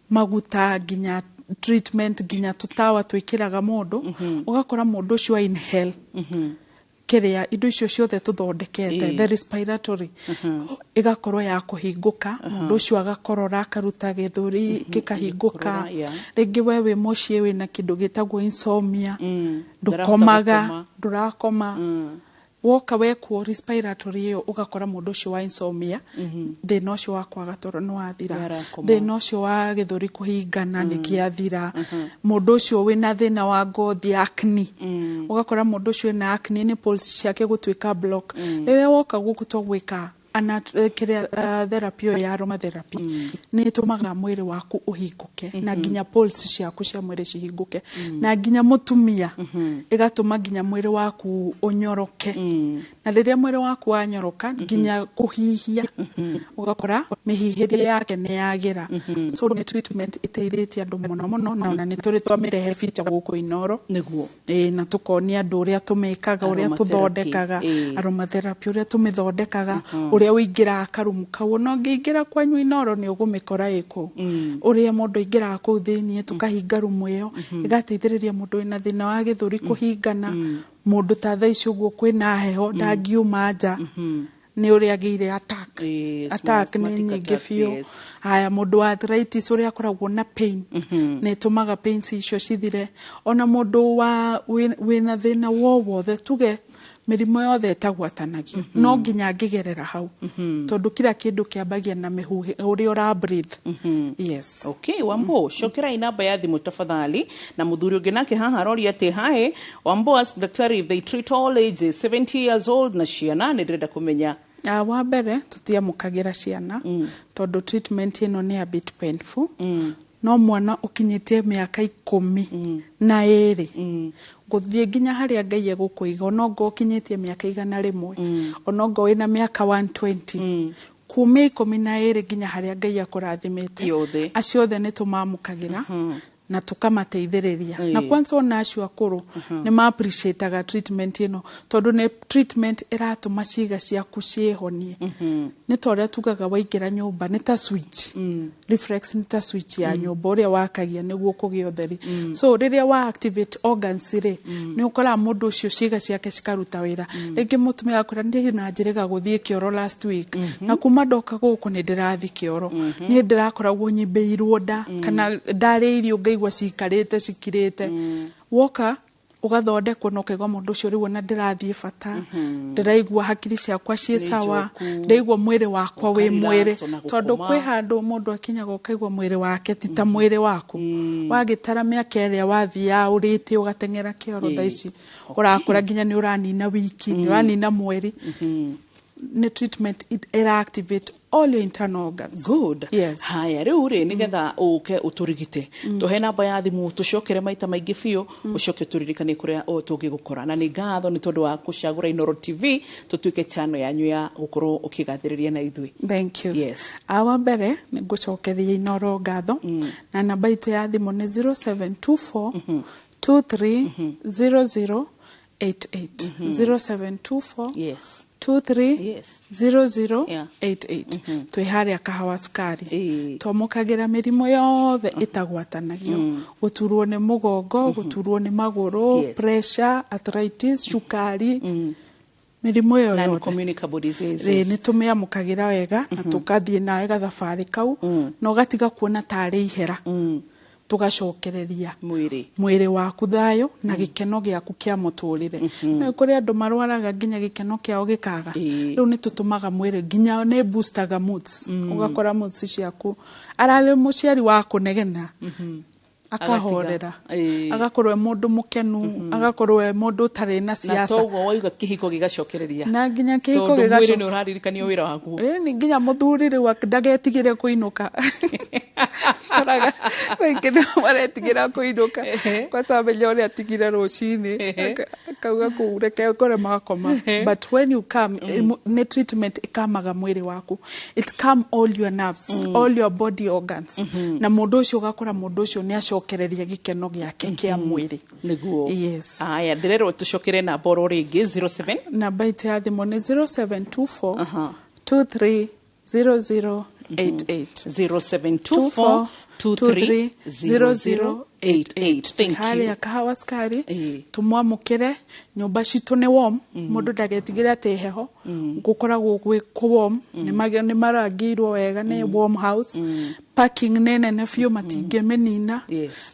maguta nginya treatment nginya tutawa twikiraga mundu ugakora mundu ucio inhale kiria indo icio ciothe tuthondekete the respiratory igakorwo ya kuhinguka mundu ucio agakorora akaruta githuri gikahinguka ringi wewe mucie wina kindu gitagwo insomnia ndukomaga ndurakoma woka wekwo respiratory iyo ugakora mundu ucio wa insomnia thina ucio wa kwaga toro no athira thina ucio wa githuri kuhingana nikiathira mundu ucio wina thina wa ngothi acne ugakora mundu ucio na acne ni pulse ciake gutwika block riria woka guku twgwika therapy ya aromatherapy ni tumaga mwiri waku uhinguke na nginya pulse ciaku cia mwiri cihinguke na nginya mutumia igatuma nginya mwiri waku unyoroke na riria mwiri waku wanyoroka nginya kuhihia ugakora mihihirie yake ni yagira so ni treatment iteithĩtie andu muno muno na ni turi twamirehe feature guku Inoro niguo na tukonia andu uria tumekaga uria tuthondekaga aromatherapy uria tumithondekaga uria uingira akarumu kau no ngiingira kwanyu Inoro ni ugumikora iko uria mundu ingira ku thini tukahinga rumu iyo igateithiriria mundu ina thina wa githuri kuhingana mundu ta tha icio guo kwina heho ndangiuma nja ni uria agiire attack ni nyingi biu haya mundu wa arthritis uria akoragwo na pain ni tumaga pains icio cithire ona mundu wa wina thina wothe tuge mirimo yothe etagwatanagio no nginya ngigerera hau tondu kila kindu kiambagia na mihuhi uria ura breathe yes okay Wambo shokera inamba ya thimu tafadhali na muthuri ungi nake haha arori ati hae Wambo ask daktari if they treat all ages 70 years old na ciana ni ndĩrenda kumenya wa mbere tutiamukagira ciana tondu treatment ino ni a bit painful no mwana ukinyitie miaka 10 na 2 guthie nginya haria Ngai egukuiga onongo ukinyitie miaka 100 onongo wina miaka 120 kumia 12 nginya haria Ngai akurathimite acio othe ni tumamukagira na tukamateithĩrĩria na kwanza ona acio akũrũ nĩ ma appreciate treatment ĩno tondu nĩ treatment ĩratũma ciĩga ciaku ciĩhonie nĩ ta ũrĩa tugaga waingĩra nyũmba nĩ ta switch reflex nĩ ta switch ya nyũmba ũrĩa wakagia nĩguo kũgĩa ũtheri so rĩrĩa wa activate organs rĩ nĩ ũkoraga mũndũ ũcio ciĩga ciake cikaruta wĩra rĩngĩ mũtumia akora ndĩ na njĩrĩga gũthiĩ kĩoro last week na kuma ndoka gũkũ nĩ ndĩrathi kĩoro nĩ ndĩrakoragwo nyĩmbĩirwo nda kana ndarĩ irio ngaigua cikarĩte cikirĩte woka ugathondekwo no kego mũndũ ũcio rĩu na ndĩrathiĩ bata ndĩraigua hakiri ciakwa ciĩ sawa ndaigua mwĩrĩ wakwa wĩ mwĩrĩ tondũ kwĩ handũ mũndũ akinyaga ũkaigua mwĩrĩ wake ti ta mwĩrĩ waku wagĩtara mĩaka ĩrĩa wathiaga ũrĩte ũgateng'era kĩoro thaa ici ũrakora nginya nĩ ũranina wiki nĩ ũranina mweri nĩ treatment ĩra activate all your internal organs. Good. Yes. Haya riu ri nigetha uke uturigite tuhe namba ya thimu tucokere maita maingi biu ucoke turirikane kuria tungigukora na ni ngatho ni tondu wa kucagura Inoro TV tutuike channel yanyu ya gukorwo ukigathiriria na ithui. Thank you. Yes. Awa mbere ni ngucokeria Inoro ngatho na namba itu ya thimu ni 0724 230088 0724 yes 230088 twi haria kahawa sukari twamukagira mirimo yothe itagwatanagio guturwo ni mugongo guturwo ni maguru pressure arthritis shukari mirimo yo non communicable diseases ni tumiamukagira wega na tukathie nawe gathabari kau no gatiga kuona tari ihera tugacokereria mwĩrĩ waku thayo na gĩkeno gĩaku kĩa mũtũrĩre na kuri andu marwaraga nginya gĩkeno kĩao gĩkaga rĩu nĩ tutumaga mwĩrĩ nginya ne boostaga moods ugakora moods ciaku arale mũciari wa kunegena akahorera agakorwo mundu mukenu agakorwo mundu tare na siasa na togo waiga kihiko gigacokereria na nginya kihiko gigacokereria ni uraririkanio wira waku ni nginya muthurire wa ndagetigire kuinuka araga wengine maretigire kuinuka kwa sababu yole atigire rucini kauga kureke kore makoma but when you come ne treatment ikamaga mwiri waku it calm all your nerves all your body organs na mundu ucio gakora mundu ucio ni cokereria gikeno giake kia mwiri niguo yes aya ndirero tucokere na boro ringi 07 namba itu ya thimu ni 0724 230088 0724 230088 thank you hali ya kahawa sukari tumwamukire nyumba citu ni warm mundu ndagetigire ate heho gukoragwo gwi ku warm ni marangirwo wega ni warm house parking nene na fio matingemenina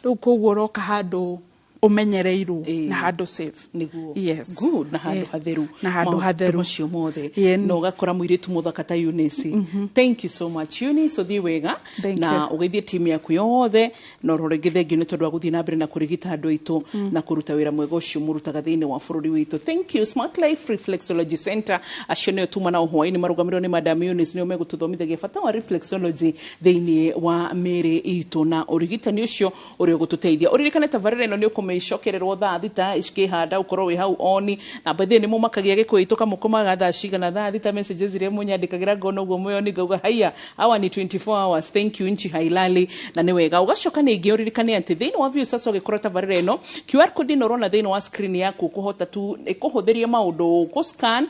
riu koguo roka handu umenyereirwo na handu safe niguo yes good na handu hatheru na handu hatheru macio mothe no gakora muiritu muthaka ta Eunice thank you so much Eunice so thiwega na ugeithie team yaku yothe no rorege thengio ni tondu guthii na mbere na kurigita andu aitu na kuruta wira mwega ucio murutaga thiini wa bururi witu thank you Smart Life Reflexology Center acio ne tuma na hwaini marugamirwo ni Madam Eunice ni megututhomithagia bata wa reflexology thiini wa mere itu na urigitani ucio uri gututeithia uririkane tabarĩra ino ni ukome icokererwo thaa thita ikihanda ukorwo wi hau oni na bathie ni mumakagia gikuitu kamukomaga thaa cigana thaa thita messages iria munyandikagira ngono uguo muyo ni ngauga haya awa ni 24 hours thank you nchi hailali na ni wega ugacoka ni ingi uririkane anti thiini wa view sasa ugikora tabarĩra ino QR code ino rona thiini wa screen yaku kuhota tu ikuhuthiria maundu ku scan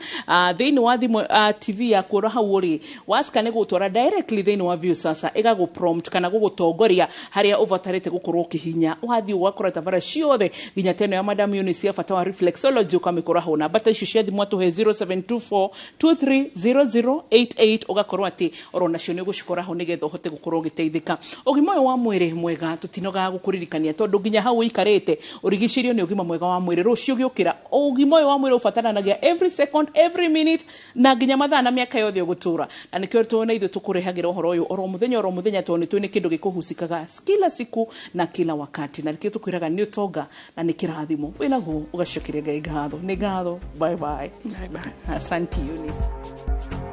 thiini wa thimu TV yaku ro hau uri wa scan gutwara directly thiini wa view sasa igagu prompt kana gugutongoria haria uvatarite gukorwo kihinya uhathi ugakora tabarĩra ciothe ginya teno ya Madam Eunice bata wa reflexology ukamikora ho na bata icio cia thimu atuhe 0724 230088 ugakorwo ati orona cio ni gucikora ho nigetha uhote gukorwo giteithika ugima wa mwiri mwega tutinoga gukuririkania tondu ginya hau ikarite urigicirio ni ugima mwega wa mwiri rucio giukira ugima wa mwiri ufatananagia every second every minute na ginya mathaa na miaka yothe ugutura na nikio tuona ithu tukurehagira uhoro uyu oro muthenya toni twini kindu gikuhusikaga kila siku na kila wakati na nikio tukwiraga ni utonga na ni kirathimo winaguo ugacokire ngai ngatho ni ngatho bye bye asante Eunice